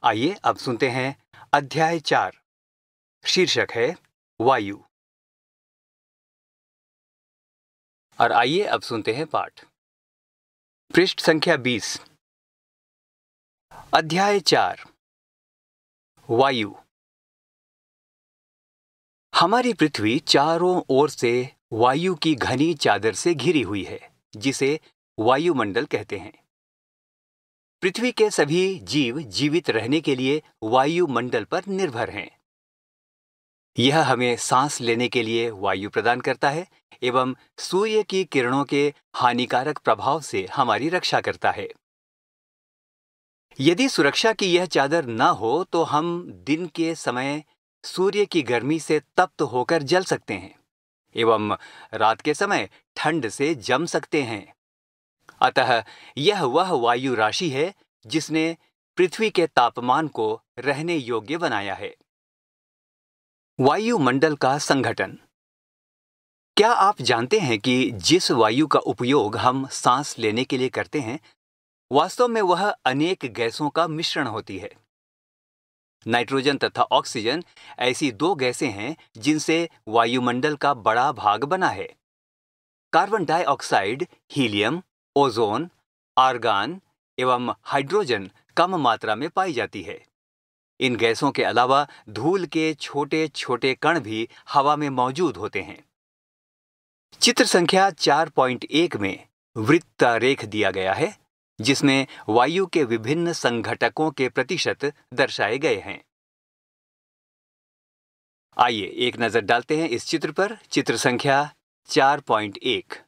आइए अब सुनते हैं अध्याय 4। शीर्षक है वायु। और आइए अब सुनते हैं पाठ। पृष्ठ संख्या 20। अध्याय 4 वायु। हमारी पृथ्वी चारों ओर से वायु की घनी चादर से घिरी हुई है, जिसे वायुमंडल कहते हैं। पृथ्वी के सभी जीव जीवित रहने के लिए वायुमंडल पर निर्भर हैं। यह हमें सांस लेने के लिए वायु प्रदान करता है एवं सूर्य की किरणों के हानिकारक प्रभाव से हमारी रक्षा करता है। यदि सुरक्षा की यह चादर न हो तो हम दिन के समय सूर्य की गर्मी से तप्त होकर जल सकते हैं एवं रात के समय ठंड से जम सकते हैं। अतः यह वह वायु राशि है जिसने पृथ्वी के तापमान को रहने योग्य बनाया है। वायुमंडल का संगठन। क्या आप जानते हैं कि जिस वायु का उपयोग हम सांस लेने के लिए करते हैं, वास्तव में वह अनेक गैसों का मिश्रण होती है। नाइट्रोजन तथा ऑक्सीजन ऐसी दो गैसें हैं जिनसे वायुमंडल का बड़ा भाग बना है। Carbon dioxide, helium, ozone, argon एवं हाइड्रोजन कम मात्रा में पाई जाती है। इन गैसों के अलावा धूल के छोटे छोटे कण भी हवा में मौजूद होते हैं। चित्र संख्या 4.1 में वृत्तारेख दिया गया है, जिसमें वायु के विभिन्न संघटकों के प्रतिशत दर्शाए गए हैं। आइए एक नजर डालते हैं इस चित्र पर। चित्र संख्या 4.1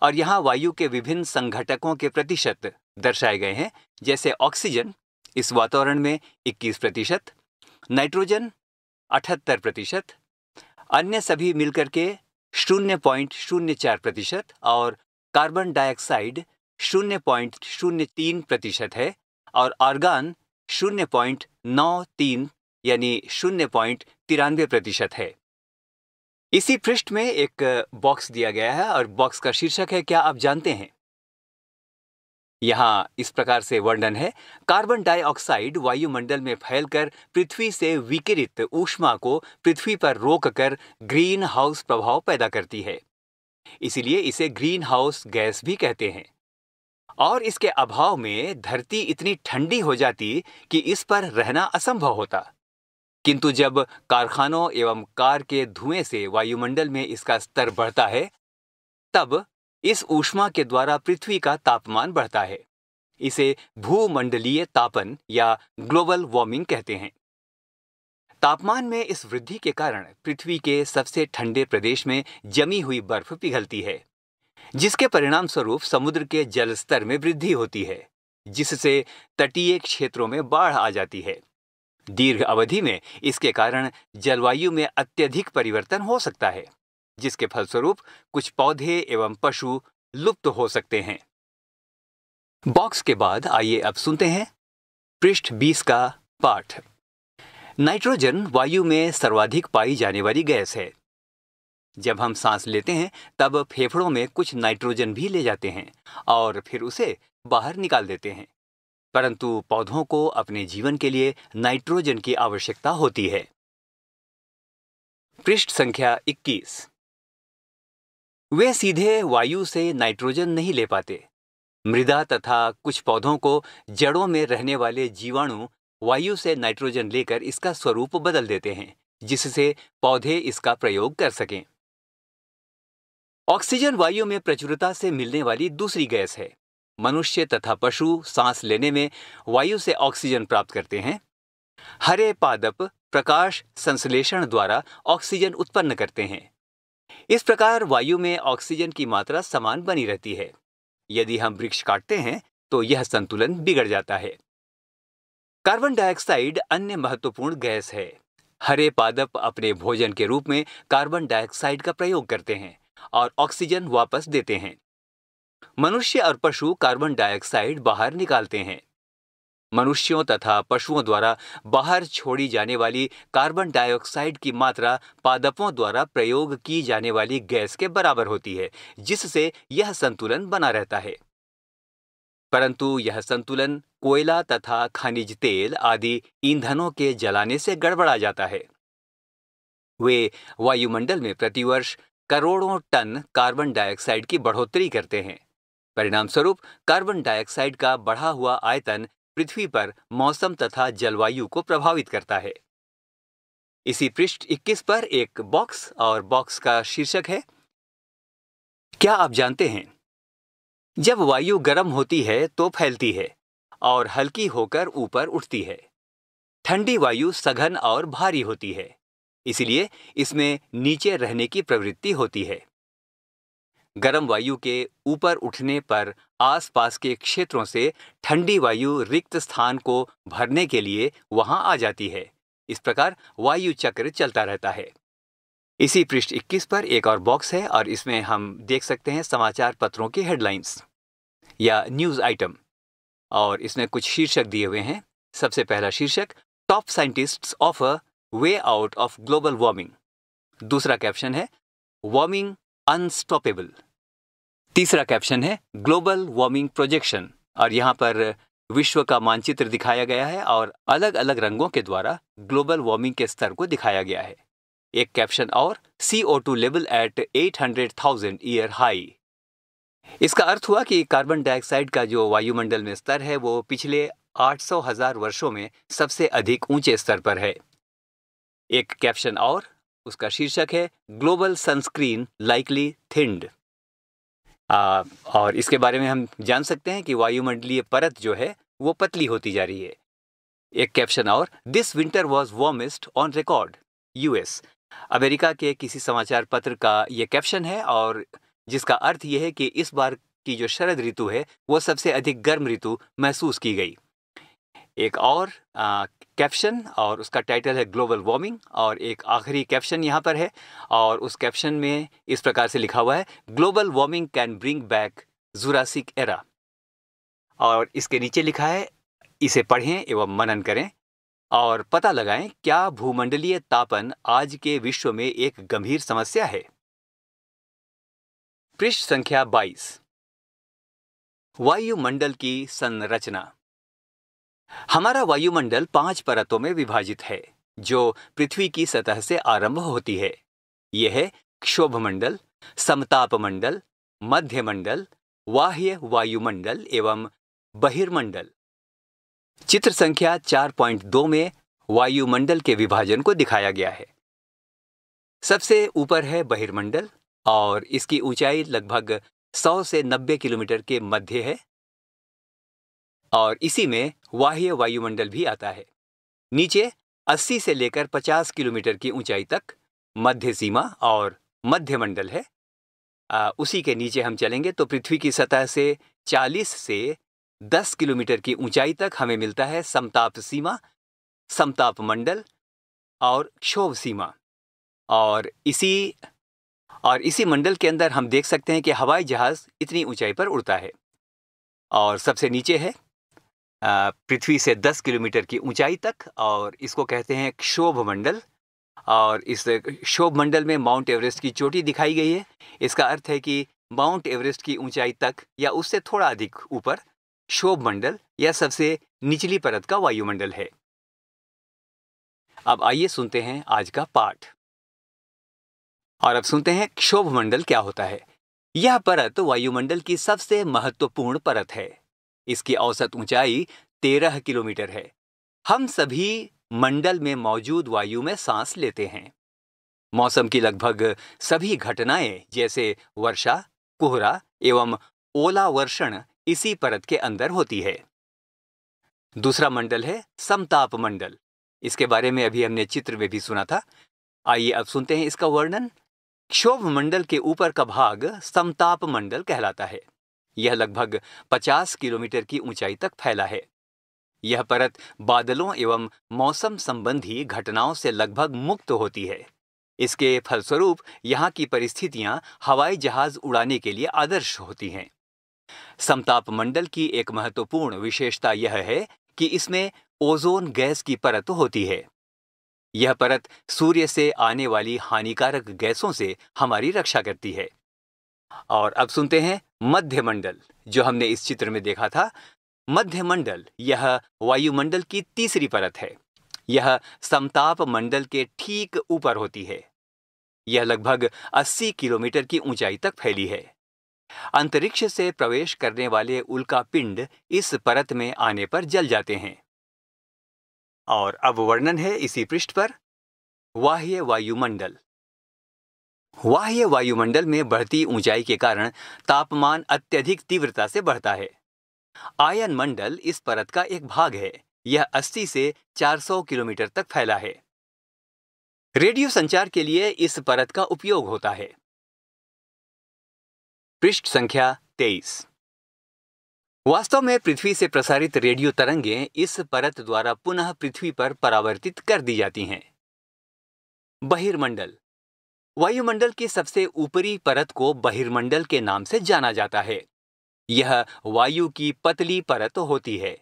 और यहाँ वायु के विभिन्न संघटकों के प्रतिशत दर्शाए गए हैं, जैसे ऑक्सीजन इस वातावरण में 21%, नाइट्रोजन 78%, अन्य सभी मिलकर के 0.04% और कार्बन डाइऑक्साइड 0.03% है और आर्गन 0.93 यानी 0.93% है। इसी पृष्ठ में एक बॉक्स दिया गया है और बॉक्स का शीर्षक है, क्या आप जानते हैं? यहाँ इस प्रकार से वर्णन है। कार्बन डाइऑक्साइड वायुमंडल में फैलकर पृथ्वी से विकिरित ऊष्मा को पृथ्वी पर रोककर ग्रीन हाउस प्रभाव पैदा करती है, इसीलिए इसे ग्रीन हाउस गैस भी कहते हैं। और इसके अभाव में धरती इतनी ठंडी हो जाती कि इस पर रहना असंभव होता। किंतु जब कारखानों एवं कार के धुएं से वायुमंडल में इसका स्तर बढ़ता है, तब इस ऊष्मा के द्वारा पृथ्वी का तापमान बढ़ता है। इसे भूमंडलीय तापन या ग्लोबल वार्मिंग कहते हैं। तापमान में इस वृद्धि के कारण पृथ्वी के सबसे ठंडे प्रदेश में जमी हुई बर्फ पिघलती है, जिसके परिणाम स्वरूप समुद्र के जल स्तर में वृद्धि होती है, जिससे तटीय क्षेत्रों में बाढ़ आ जाती है। दीर्घ अवधि में इसके कारण जलवायु में अत्यधिक परिवर्तन हो सकता है, जिसके फलस्वरूप कुछ पौधे एवं पशु लुप्त हो सकते हैं। बॉक्स के बाद आइए अब सुनते हैं पृष्ठ 20 का पाठ। नाइट्रोजन वायु में सर्वाधिक पाई जाने वाली गैस है। जब हम सांस लेते हैं तब फेफड़ों में कुछ नाइट्रोजन भी ले जाते हैं और फिर उसे बाहर निकाल देते हैं, परंतु पौधों को अपने जीवन के लिए नाइट्रोजन की आवश्यकता होती है। पृष्ठ संख्या 21। वे सीधे वायु से नाइट्रोजन नहीं ले पाते। मृदा तथा कुछ पौधों को जड़ों में रहने वाले जीवाणु वायु से नाइट्रोजन लेकर इसका स्वरूप बदल देते हैं, जिससे पौधे इसका प्रयोग कर सकें। ऑक्सीजन वायु में प्रचुरता से मिलने वाली दूसरी गैस है। मनुष्य तथा पशु सांस लेने में वायु से ऑक्सीजन प्राप्त करते हैं। हरे पादप प्रकाश संश्लेषण द्वारा ऑक्सीजन उत्पन्न करते हैं। इस प्रकार वायु में ऑक्सीजन की मात्रा समान बनी रहती है। यदि हम वृक्ष काटते हैं तो यह संतुलन बिगड़ जाता है। कार्बन डाइऑक्साइड अन्य महत्वपूर्ण गैस है। हरे पादप अपने भोजन के रूप में कार्बन डाइऑक्साइड का प्रयोग करते हैं और ऑक्सीजन वापस देते हैं। मनुष्य और पशु कार्बन डाइऑक्साइड बाहर निकालते हैं। मनुष्यों तथा पशुओं द्वारा बाहर छोड़ी जाने वाली कार्बन डाइऑक्साइड की मात्रा पादपों द्वारा प्रयोग की जाने वाली गैस के बराबर होती है, जिससे यह संतुलन बना रहता है। परंतु यह संतुलन कोयला तथा खनिज तेल आदि ईंधनों के जलाने से गड़बड़ा जाता है। वे वायुमंडल में प्रतिवर्ष करोड़ों टन कार्बन डाइऑक्साइड की बढ़ोतरी करते हैं। परिणाम स्वरूप कार्बन डाइऑक्साइड का बढ़ा हुआ आयतन पृथ्वी पर मौसम तथा जलवायु को प्रभावित करता है। इसी पृष्ठ 21 पर एक बॉक्स और बॉक्स का शीर्षक है, क्या आप जानते हैं जब वायु गर्म होती है तो फैलती है और हल्की होकर ऊपर उठती है। ठंडी वायु सघन और भारी होती है, इसलिए इसमें नीचे रहने की प्रवृत्ति होती है। गर्म वायु के ऊपर उठने पर आसपास के क्षेत्रों से ठंडी वायु रिक्त स्थान को भरने के लिए वहां आ जाती है। इस प्रकार वायु चक्र चलता रहता है। इसी पृष्ठ 21 पर एक और बॉक्स है और इसमें हम देख सकते हैं समाचार पत्रों की हेडलाइंस या न्यूज आइटम, और इसमें कुछ शीर्षक दिए हुए हैं। सबसे पहला शीर्षक, top scientists offer way out of global warming. दूसरा कैप्शन है, वार्मिंग अनस्टॉपेबल। तीसरा कैप्शन है, ग्लोबल वार्मिंग प्रोजेक्शन, और यहाँ पर विश्व का मानचित्र दिखाया गया है और अलग अलग रंगों के द्वारा ग्लोबल वार्मिंग के स्तर को दिखाया गया है। एक कैप्शन और, CO2 level eight 800,000 year high. इसका अर्थ हुआ कि कार्बन डाइऑक्साइड का जो वायुमंडल में स्तर है वो पिछले 800,000 वर्षों में सबसे अधिक ऊंचे स्तर पर है। एक कैप्शन और, उसका शीर्षक है, ग्लोबल सनस्क्रीन लाइकली थिन्ड। और इसके बारे में हम जान सकते हैं कि वायुमंडलीय परत जो है वो पतली होती जा रही है। एक कैप्शन और, this winter was warmest on record US। America के किसी समाचार पत्र का ये कैप्शन है और जिसका अर्थ यह है कि इस बार की जो शरद ऋतु है वो सबसे अधिक गर्म ऋतु महसूस की गई। एक और कैप्शन और उसका टाइटल है ग्लोबल वार्मिंग, और एक आखिरी कैप्शन यहाँ पर है और उस कैप्शन में इस प्रकार से लिखा हुआ है, global warming can bring back Jurassic era. और इसके नीचे लिखा है, इसे पढ़ें एवं मनन करें और पता लगाएं क्या भूमंडलीय तापन आज के विश्व में एक गंभीर समस्या है। पृष्ठ संख्या 22, वायुमंडल की संरचना। हमारा वायुमंडल 5 परतों में विभाजित है जो पृथ्वी की सतह से आरंभ होती है। यह है क्षोभमंडल, समतापमंडल, मध्यमंडल, बाह्य वायुमंडल एवं बहिर्मंडल। चित्र संख्या 4.2 में वायुमंडल के विभाजन को दिखाया गया है। सबसे ऊपर है बहिर्मंडल और इसकी ऊंचाई लगभग 100 से 90 किलोमीटर के मध्य है और इसी में बाह्य वायुमंडल भी आता है। नीचे 80 से लेकर 50 किलोमीटर की ऊंचाई तक मध्य सीमा और मध्यमंडल है। उसी के नीचे हम चलेंगे तो पृथ्वी की सतह से 40 से 10 किलोमीटर की ऊंचाई तक हमें मिलता है समताप सीमा, समताप मंडल और क्षोभ सीमा। और इसी मंडल के अंदर हम देख सकते हैं कि हवाई जहाज इतनी ऊंचाई पर उड़ता है। और सबसे नीचे है पृथ्वी से 10 किलोमीटर की ऊंचाई तक और इसको कहते हैं क्षोभ मंडल। और इस क्षोभ मंडल में माउंट एवरेस्ट की चोटी दिखाई गई है। इसका अर्थ है कि माउंट एवरेस्ट की ऊंचाई तक या उससे थोड़ा अधिक ऊपर क्षोभ मंडल या सबसे निचली परत का वायुमंडल है। अब आइए सुनते हैं आज का पाठ। और अब सुनते हैं क्षोभ मंडल क्या होता है। यह परत वायुमंडल की सबसे महत्वपूर्ण परत है। इसकी औसत ऊंचाई 13 किलोमीटर है। हम सभी मंडल में मौजूद वायु में सांस लेते हैं। मौसम की लगभग सभी घटनाएं जैसे वर्षा, कोहरा एवं ओलावर्षण इसी परत के अंदर होती है। दूसरा मंडल है समताप मंडल। इसके बारे में अभी हमने चित्र में भी सुना था। आइए अब सुनते हैं इसका वर्णन। क्षोभ मंडल के ऊपर का भाग समताप मंडल कहलाता है। यह लगभग 50 किलोमीटर की ऊंचाई तक फैला है। यह परत बादलों एवं मौसम संबंधी घटनाओं से लगभग मुक्त होती है। इसके फलस्वरूप यहाँ की परिस्थितियां हवाई जहाज उड़ाने के लिए आदर्श होती हैं। समताप मंडल की एक महत्वपूर्ण विशेषता यह है कि इसमें ओजोन गैस की परत होती है। यह परत सूर्य से आने वाली हानिकारक गैसों से हमारी रक्षा करती है। और अब सुनते हैं मध्यमंडल, जो हमने इस चित्र में देखा था। मध्यमंडल यह वायुमंडल की तीसरी परत है। यह समताप मंडल के ठीक ऊपर होती है। यह लगभग 80 किलोमीटर की ऊंचाई तक फैली है। अंतरिक्ष से प्रवेश करने वाले उल्कापिंड इस परत में आने पर जल जाते हैं। और अब वर्णन है इसी पृष्ठ पर। बाह्य वायुमंडल। बाह्य वायुमंडल में बढ़ती ऊंचाई के कारण तापमान अत्यधिक तीव्रता से बढ़ता है। आयन मंडल इस परत का एक भाग है। यह 80 से 400 किलोमीटर तक फैला है। रेडियो संचार के लिए इस परत का उपयोग होता है। पृष्ठ संख्या 23। वास्तव में पृथ्वी से प्रसारित रेडियो तरंगें इस परत द्वारा पुनः पृथ्वी पर परावर्तित कर दी जाती हैं। बहिर्मंडल। वायुमंडल की सबसे ऊपरी परत को बहिर्मंडल के नाम से जाना जाता है। यह वायु की पतली परत होती है।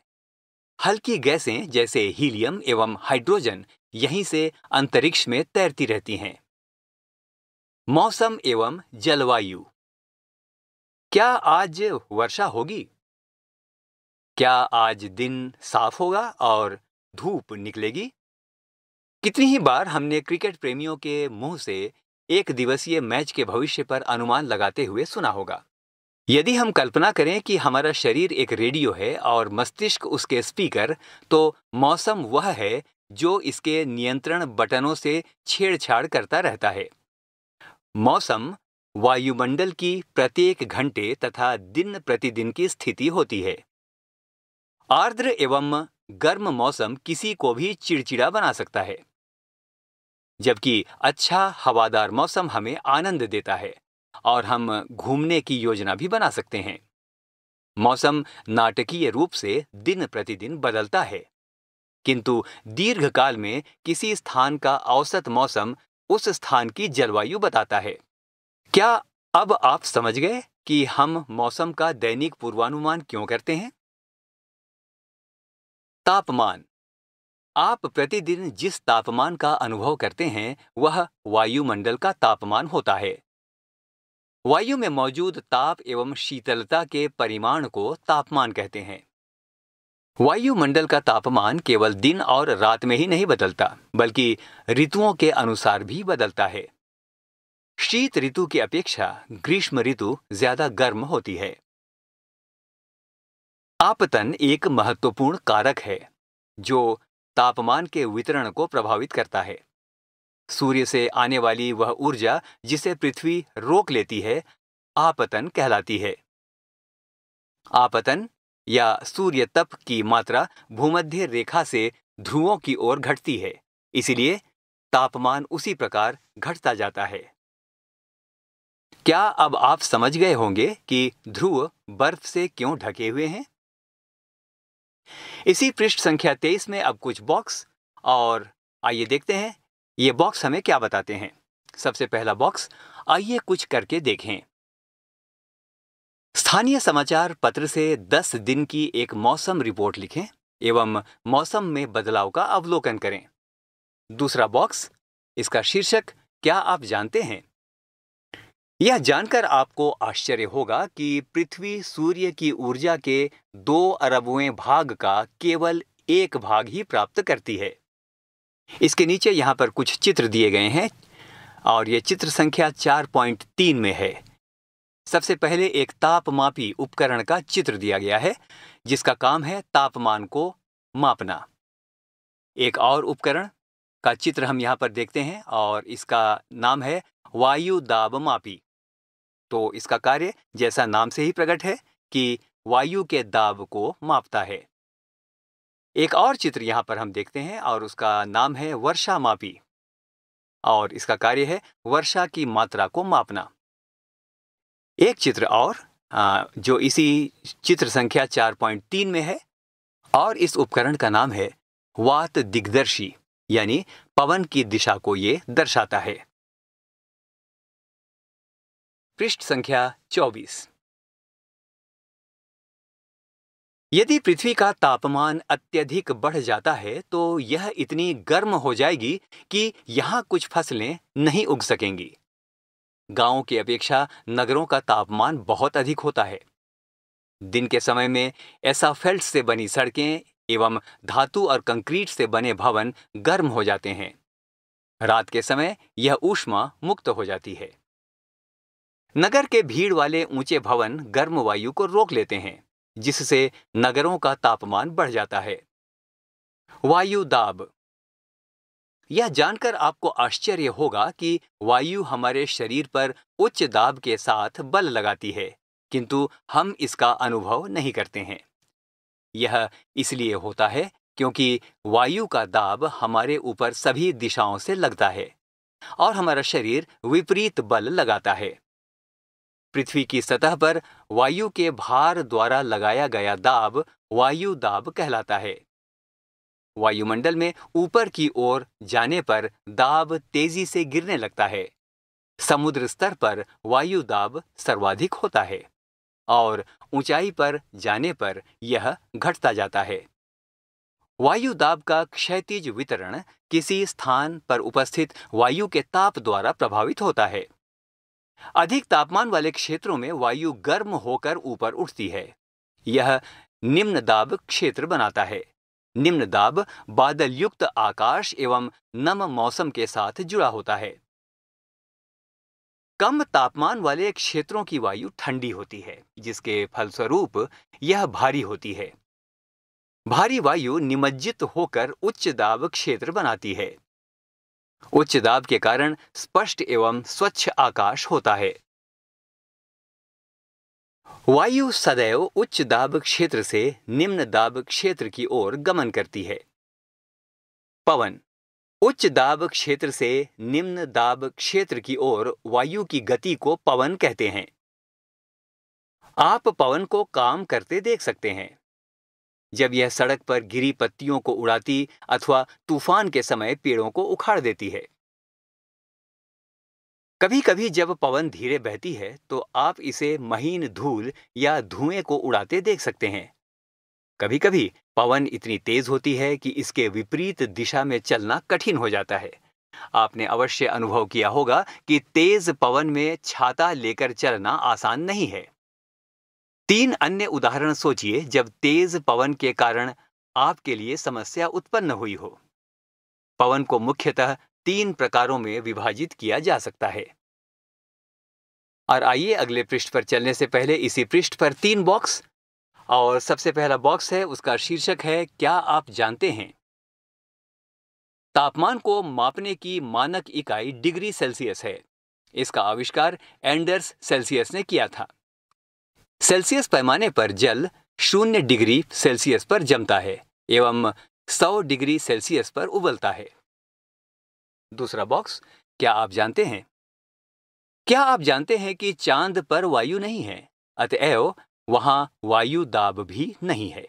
हल्की गैसें जैसे हीलियम एवं हाइड्रोजन यहीं से अंतरिक्ष में तैरती रहती हैं। मौसम एवं जलवायु। क्या आज वर्षा होगी? क्या आज दिन साफ होगा और धूप निकलेगी? कितनी ही बार हमने क्रिकेट प्रेमियों के मुंह से एक दिवसीय मैच के भविष्य पर अनुमान लगाते हुए सुना होगा। यदि हम कल्पना करें कि हमारा शरीर एक रेडियो है और मस्तिष्क उसके स्पीकर, तो मौसम वह है जो इसके नियंत्रण बटनों से छेड़छाड़ करता रहता है। मौसम वायुमंडल की प्रत्येक घंटे तथा दिन प्रतिदिन की स्थिति होती है। आर्द्र एवं गर्म मौसम किसी को भी चिड़चिड़ा बना सकता है, जबकि अच्छा हवादार मौसम हमें आनंद देता है और हम घूमने की योजना भी बना सकते हैं। मौसम नाटकीय रूप से दिन प्रतिदिन बदलता है, किंतु दीर्घकाल में किसी स्थान का औसत मौसम उस स्थान की जलवायु बताता है। क्या अब आप समझ गए कि हम मौसम का दैनिक पूर्वानुमान क्यों करते हैं? तापमान। आप प्रतिदिन जिस तापमान का अनुभव करते हैं वह वायुमंडल का तापमान होता है। वायु में मौजूद ताप एवं शीतलता के परिमाण को तापमान कहते हैं। वायुमंडल का तापमान केवल दिन और रात में ही नहीं बदलता, बल्कि ऋतुओं के अनुसार भी बदलता है। शीत ऋतु की अपेक्षा ग्रीष्म ऋतु ज्यादा गर्म होती है। आपतन एक महत्वपूर्ण कारक है जो तापमान के वितरण को प्रभावित करता है। सूर्य से आने वाली वह ऊर्जा जिसे पृथ्वी रोक लेती है, आपतन कहलाती है। आपतन या सूर्य तप की मात्रा भूमध्य रेखा से ध्रुवों की ओर घटती है, इसलिए तापमान उसी प्रकार घटता जाता है। क्या अब आप समझ गए होंगे कि ध्रुव बर्फ से क्यों ढके हुए हैं? इसी पृष्ठ संख्या 23 में अब कुछ बॉक्स, और आइए देखते हैं ये बॉक्स हमें क्या बताते हैं। सबसे पहला बॉक्स, आइए कुछ करके देखें। स्थानीय समाचार पत्र से 10 दिन की एक मौसम रिपोर्ट लिखें एवं मौसम में बदलाव का अवलोकन करें। दूसरा बॉक्स, इसका शीर्षक क्या आप जानते हैं? यह जानकर आपको आश्चर्य होगा कि पृथ्वी सूर्य की ऊर्जा के 2 अरबवें भाग का केवल 1 भाग ही प्राप्त करती है। इसके नीचे यहाँ पर कुछ चित्र दिए गए हैं और ये चित्र संख्या 4.3 में है। सबसे पहले एक तापमापी उपकरण का चित्र दिया गया है जिसका काम है तापमान को मापना। एक और उपकरण का चित्र हम यहाँ पर देखते हैं और इसका नाम है वायु दाब मापी। तो इसका कार्य जैसा नाम से ही प्रकट है कि वायु के दाब को मापता है। एक और चित्र यहाँ पर हम देखते हैं और उसका नाम है वर्षा मापी और इसका कार्य है वर्षा की मात्रा को मापना। एक चित्र और जो इसी चित्र संख्या 4.3 में है और इस उपकरण का नाम है वात दिग्दर्शी, यानी पवन की दिशा को ये दर्शाता है। पृष्ठ संख्या 24। यदि पृथ्वी का तापमान अत्यधिक बढ़ जाता है तो यह इतनी गर्म हो जाएगी कि यहाँ कुछ फसलें नहीं उग सकेंगी। गांवों की अपेक्षा नगरों का तापमान बहुत अधिक होता है। दिन के समय में एसाफेल्ट से बनी सड़कें एवं धातु और कंक्रीट से बने भवन गर्म हो जाते हैं। रात के समय यह ऊष्मा मुक्त हो जाती है। नगर के भीड़ वाले ऊंचे भवन गर्म वायु को रोक लेते हैं, जिससे नगरों का तापमान बढ़ जाता है। वायु दाब। यह जानकर आपको आश्चर्य होगा कि वायु हमारे शरीर पर उच्च दाब के साथ बल लगाती है, किंतु हम इसका अनुभव नहीं करते हैं। यह इसलिए होता है क्योंकि वायु का दाब हमारे ऊपर सभी दिशाओं से लगता है और हमारा शरीर विपरीत बल लगाता है। पृथ्वी की सतह पर वायु के भार द्वारा लगाया गया दाब वायु दाब कहलाता है। वायुमंडल में ऊपर की ओर जाने पर दाब तेजी से गिरने लगता है। समुद्र स्तर पर वायु दाब सर्वाधिक होता है और ऊंचाई पर जाने पर यह घटता जाता है। वायु दाब का क्षैतिज वितरण किसी स्थान पर उपस्थित वायु के ताप द्वारा प्रभावित होता है। अधिक तापमान वाले क्षेत्रों में वायु गर्म होकर ऊपर उठती है। यह निम्न दाब क्षेत्र बनाता है। निम्न दाब बादल युक्त आकाश एवं नम मौसम के साथ जुड़ा होता है। कम तापमान वाले क्षेत्रों की वायु ठंडी होती है, जिसके फलस्वरूप यह भारी होती है। भारी वायु निमज्जित होकर उच्च दाब क्षेत्र बनाती है। उच्च दाब के कारण स्पष्ट एवं स्वच्छ आकाश होता है। वायु सदैव उच्च दाब क्षेत्र से निम्न दाब क्षेत्र की ओर गमन करती है। पवन। उच्च दाब क्षेत्र से निम्न दाब क्षेत्र की ओर वायु की गति को पवन कहते हैं। आप पवन को काम करते देख सकते हैं, जब यह सड़क पर गिरी पत्तियों को उड़ाती अथवा तूफान के समय पेड़ों को उखाड़ देती है। कभी कभी जब पवन धीरे बहती है तो आप इसे महीन धूल या धुएं को उड़ाते देख सकते हैं। कभी कभी पवन इतनी तेज होती है कि इसके विपरीत दिशा में चलना कठिन हो जाता है। आपने अवश्य अनुभव किया होगा कि तेज पवन में छाता लेकर चलना आसान नहीं है। 3 अन्य उदाहरण सोचिए जब तेज पवन के कारण आपके लिए समस्या उत्पन्न हुई हो। पवन को मुख्यतः 3 प्रकारों में विभाजित किया जा सकता है। और आइए अगले पृष्ठ पर चलने से पहले इसी पृष्ठ पर 3 बॉक्स, और सबसे पहला बॉक्स है, उसका शीर्षक है क्या आप जानते हैं। तापमान को मापने की मानक इकाई डिग्री सेल्सियस है। इसका आविष्कार एंडर्स सेल्सियस ने किया था। सेल्सियस पैमाने पर जल 0 डिग्री सेल्सियस पर जमता है एवं 100 डिग्री सेल्सियस पर उबलता है। दूसरा बॉक्स, क्या आप जानते हैं। क्या आप जानते हैं कि चांद पर वायु नहीं है, अतएव वहां वायु दाब भी नहीं है।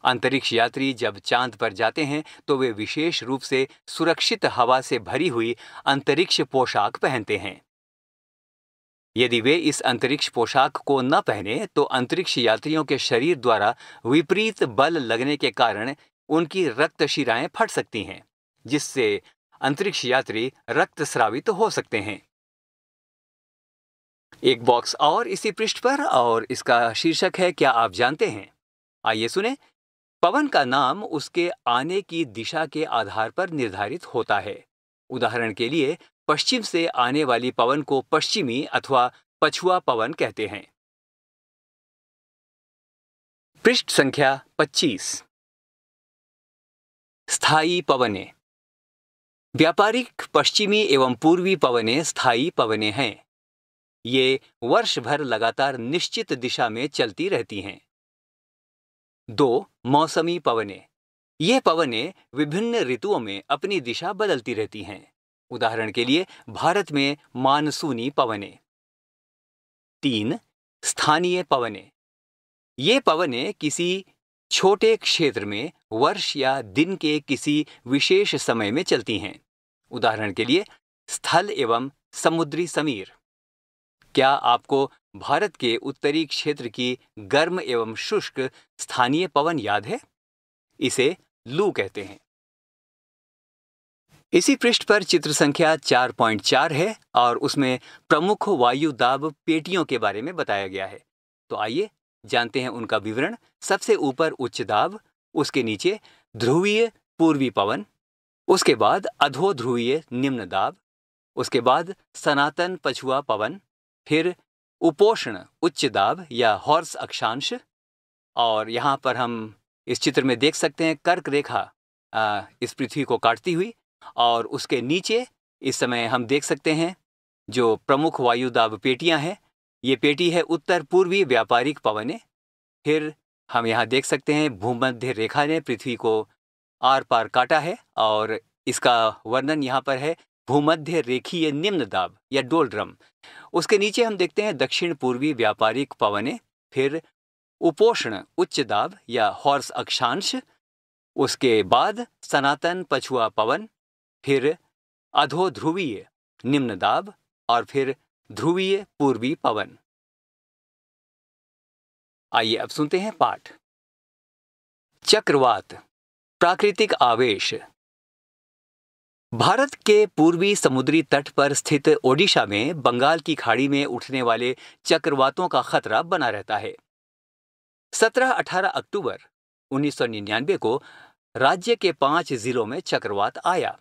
अंतरिक्ष यात्री जब चांद पर जाते हैं तो वे विशेष रूप से सुरक्षित हवा से भरी हुई अंतरिक्ष पोशाक पहनते हैं। यदि वे इस अंतरिक्ष पोशाक को न पहने तो अंतरिक्ष यात्रियों के शरीर द्वारा विपरीत बल लगने के कारण उनकी रक्त शिराएं फट सकती हैं, जिससे अंतरिक्ष यात्री रक्तस्रावित हो सकते हैं। एक बॉक्स और इसी पृष्ठ पर, और इसका शीर्षक है क्या आप जानते हैं। आइए सुने। पवन का नाम उसके आने की दिशा के आधार पर निर्धारित होता है। उदाहरण के लिए पश्चिम से आने वाली पवन को पश्चिमी अथवा पछुआ पवन कहते हैं। पृष्ठ संख्या 25। स्थायी पवनें। व्यापारिक पश्चिमी एवं पूर्वी पवनें स्थायी पवनें हैं। ये वर्ष भर लगातार निश्चित दिशा में चलती रहती हैं। 2. मौसमी पवनें। ये पवनें विभिन्न ऋतुओं में अपनी दिशा बदलती रहती हैं। उदाहरण के लिए भारत में मानसूनी पवनें। 3. स्थानीय पवनें। ये पवनें किसी छोटे क्षेत्र में वर्ष या दिन के किसी विशेष समय में चलती हैं। उदाहरण के लिए स्थल एवं समुद्री समीर। क्या आपको भारत के उत्तरी क्षेत्र की गर्म एवं शुष्क स्थानीय पवन याद है? इसे लू कहते हैं। इसी पृष्ठ पर चित्र संख्या 4.4 है और उसमें प्रमुख वायु दाब पेटियों के बारे में बताया गया है। तो आइए जानते हैं उनका विवरण। सबसे ऊपर उच्च दाब, उसके नीचे ध्रुवीय पूर्वी पवन, उसके बाद अधोध्रुवीय निम्न दाब, उसके बाद सनातन पछुआ पवन, फिर उपोष्ण उच्च दाब या हॉर्स अक्षांश, और यहाँ पर हम इस चित्र में देख सकते हैं कर्क रेखा इस पृथ्वी को काटती हुई, और उसके नीचे इस समय हम देख सकते हैं जो प्रमुख वायुदाब पेटियां हैं। ये पेटी है उत्तर पूर्वी व्यापारिक पवने। फिर हम यहाँ देख सकते हैं भूमध्य रेखा ने पृथ्वी को आर पार काटा है, और इसका वर्णन यहाँ पर है भूमध्य रेखीय निम्न दाब या डोलड्रम। उसके नीचे हम देखते हैं दक्षिण पूर्वी व्यापारिक पवने, फिर उपोष्ण उच्च दाब या हॉर्स अक्षांश, उसके बाद सनातन पछुआ पवन, फिर अधोध्रुवीय निम्न दाब, और फिर ध्रुवीय पूर्वी पवन। आइए अब सुनते हैं पाठ। चक्रवात, प्राकृतिक आवेश। भारत के पूर्वी समुद्री तट पर स्थित ओडिशा में बंगाल की खाड़ी में उठने वाले चक्रवातों का खतरा बना रहता है। 17-18 अक्टूबर 1999 को राज्य के 5 जिलों में चक्रवात आया।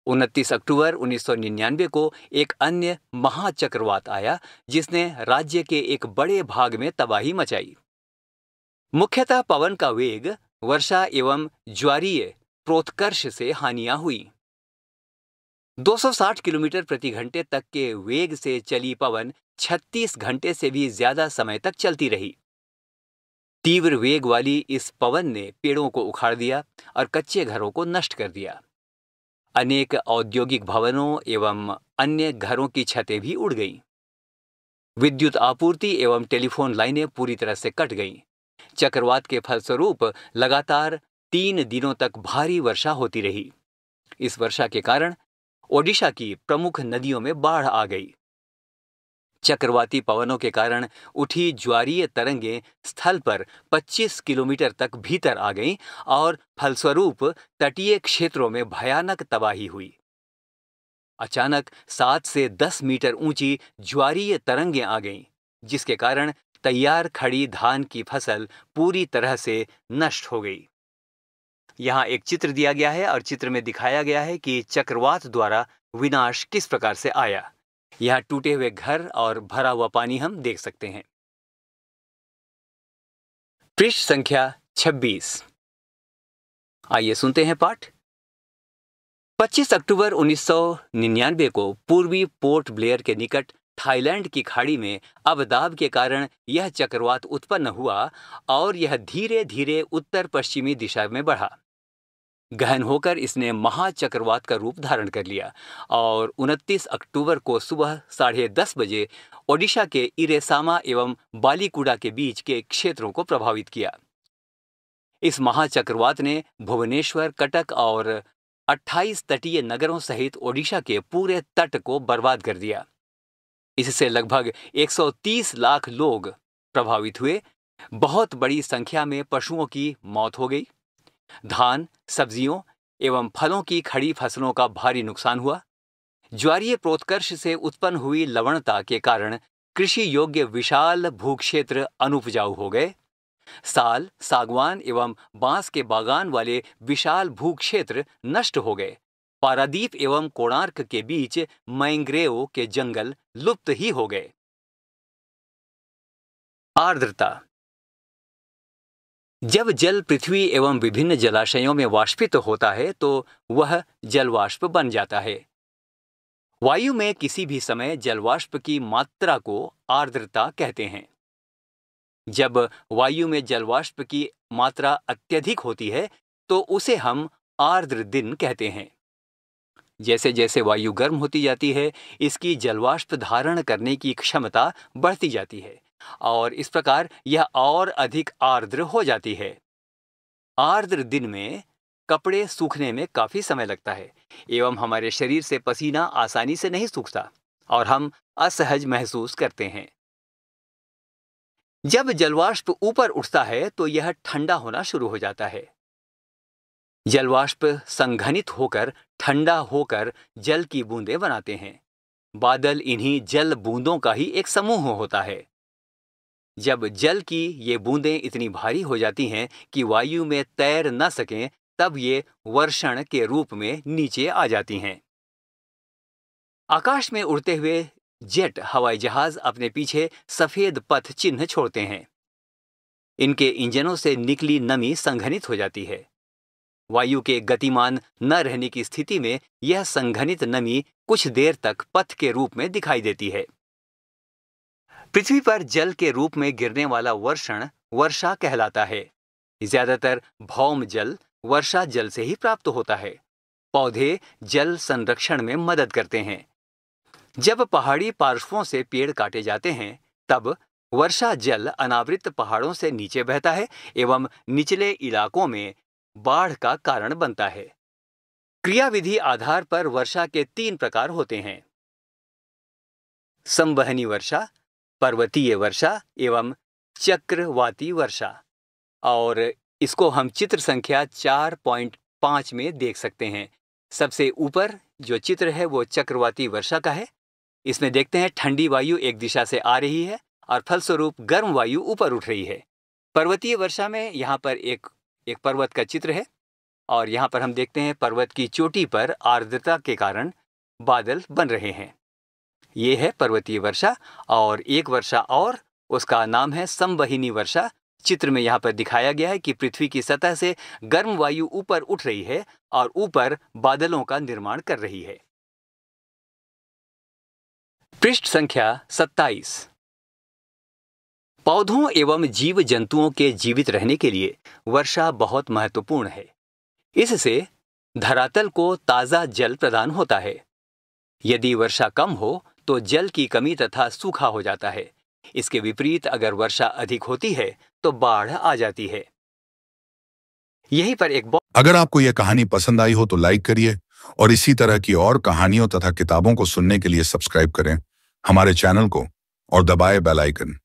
29 अक्टूबर 1999 को एक अन्य महाचक्रवात आया जिसने राज्य के एक बड़े भाग में तबाही मचाई। मुख्यतः पवन का वेग, वर्षा एवं ज्वारीय प्रोत्कर्ष से हानियां हुई। 260 किलोमीटर प्रति घंटे तक के वेग से चली पवन 36 घंटे से भी ज्यादा समय तक चलती रही। तीव्र वेग वाली इस पवन ने पेड़ों को उखाड़ दिया और कच्चे घरों को नष्ट कर दिया। अनेक औद्योगिक भवनों एवं अन्य घरों की छतें भी उड़ गईं। विद्युत आपूर्ति एवं टेलीफोन लाइनें पूरी तरह से कट गईं। चक्रवात के फलस्वरूप लगातार 3 दिनों तक भारी वर्षा होती रही। इस वर्षा के कारण ओडिशा की प्रमुख नदियों में बाढ़ आ गई। चक्रवाती पवनों के कारण उठी ज्वारीय तरंगें स्थल पर 25 किलोमीटर तक भीतर आ गईं और फलस्वरूप तटीय क्षेत्रों में भयानक तबाही हुई। अचानक 7 से 10 मीटर ऊंची ज्वारीय तरंगें आ गईं, जिसके कारण तैयार खड़ी धान की फसल पूरी तरह से नष्ट हो गई। यहाँ एक चित्र दिया गया है और चित्र में दिखाया गया है कि चक्रवात द्वारा विनाश किस प्रकार से आया। यहाँ टूटे हुए घर और भरा हुआ पानी हम देख सकते हैं। पृष्ठ संख्या 26। आइए सुनते हैं पाठ। 25 अक्टूबर 1999 को पूर्वी पोर्ट ब्लेयर के निकट थाईलैंड की खाड़ी में अवदाब के कारण यह चक्रवात उत्पन्न हुआ और यह धीरे धीरे उत्तर पश्चिमी दिशा में बढ़ा। गहन होकर इसने महाचक्रवात का रूप धारण कर लिया और 29 अक्टूबर को सुबह 10:30 बजे ओडिशा के इरेसामा एवं बालीकुडा के बीच के क्षेत्रों को प्रभावित किया। इस महाचक्रवात ने भुवनेश्वर, कटक और 28 तटीय नगरों सहित ओडिशा के पूरे तट को बर्बाद कर दिया। इससे लगभग 130 लाख लोग प्रभावित हुए। बहुत बड़ी संख्या में पशुओं की मौत हो गई। धान, सब्जियों एवं फलों की खड़ी फसलों का भारी नुकसान हुआ। ज्वारीय प्रोत्कर्ष से उत्पन्न हुई लवणता के कारण कृषि योग्य विशाल भूक्षेत्र अनुपजाऊ हो गए। साल, सागवान एवं बांस के बागान वाले विशाल भूक्षेत्र नष्ट हो गए। पारादीप एवं कोणार्क के बीच मैंग्रोव के जंगल लुप्त ही हो गए। आर्द्रता। जब जल पृथ्वी एवं विभिन्न जलाशयों में वाष्पित होता है तो वह जलवाष्प बन जाता है। वायु में किसी भी समय जलवाष्प की मात्रा को आर्द्रता कहते हैं। जब वायु में जलवाष्प की मात्रा अत्यधिक होती है तो उसे हम आर्द्र दिन कहते हैं। जैसे जैसे वायु गर्म होती जाती है, इसकी जलवाष्प धारण करने की क्षमता बढ़ती जाती है और इस प्रकार यह और अधिक आर्द्र हो जाती है। आर्द्र दिन में कपड़े सूखने में काफी समय लगता है एवं हमारे शरीर से पसीना आसानी से नहीं सूखता और हम असहज महसूस करते हैं। जब जलवाष्प ऊपर उठता है तो यह ठंडा होना शुरू हो जाता है। जलवाष्प संघनित होकर ठंडा होकर जल की बूंदें बनाते हैं। बादल इन्हीं जल बूंदों का ही एक समूह होता है। जब जल की ये बूंदें इतनी भारी हो जाती हैं कि वायु में तैर न सकें, तब ये वर्षण के रूप में नीचे आ जाती हैं। आकाश में उड़ते हुए जेट हवाई जहाज अपने पीछे सफेद पथ चिन्ह छोड़ते हैं। इनके इंजनों से निकली नमी संघनित हो जाती है। वायु के गतिमान न रहने की स्थिति में यह संघनित नमी कुछ देर तक पथ के रूप में दिखाई देती है। पृथ्वी पर जल के रूप में गिरने वाला वर्षण वर्षा कहलाता है। ज्यादातर भौम जल वर्षा जल से ही प्राप्त होता है। पौधे जल संरक्षण में मदद करते हैं। जब पहाड़ी पार्श्वों से पेड़ काटे जाते हैं, तब वर्षा जल अनावृत पहाड़ों से नीचे बहता है एवं निचले इलाकों में बाढ़ का कारण बनता है। क्रियाविधि आधार पर वर्षा के 3 प्रकार होते हैं: संवहनी वर्षा, पर्वतीय वर्षा एवं चक्रवाती वर्षा। और इसको हम चित्र संख्या 4.5 में देख सकते हैं। सबसे ऊपर जो चित्र है वो चक्रवाती वर्षा का है। इसमें देखते हैं ठंडी वायु एक दिशा से आ रही है और फलस्वरूप गर्म वायु ऊपर उठ रही है। पर्वतीय वर्षा में यहाँ पर एक पर्वत का चित्र है और यहाँ पर हम देखते हैं पर्वत की चोटी पर आर्द्रता के कारण बादल बन रहे हैं। ये है पर्वतीय वर्षा। और एक वर्षा और, उसका नाम है संवहनी वर्षा। चित्र में यहाँ पर दिखाया गया है कि पृथ्वी की सतह से गर्म वायु ऊपर उठ रही है और ऊपर बादलों का निर्माण कर रही है। पृष्ठ संख्या 27। पौधों एवं जीव जंतुओं के जीवित रहने के लिए वर्षा बहुत महत्वपूर्ण है। इससे धरातल को ताजा जल प्रदान होता है। यदि वर्षा कम हो तो जल की कमी तथा सूखा हो जाता है। इसके विपरीत अगर वर्षा अधिक होती है तो बाढ़ आ जाती है। यहीं पर अगर आपको यह कहानी पसंद आई हो तो लाइक करिए और इसी तरह की और कहानियों तथा किताबों को सुनने के लिए सब्सक्राइब करें हमारे चैनल को और दबाएं बेल आइकन।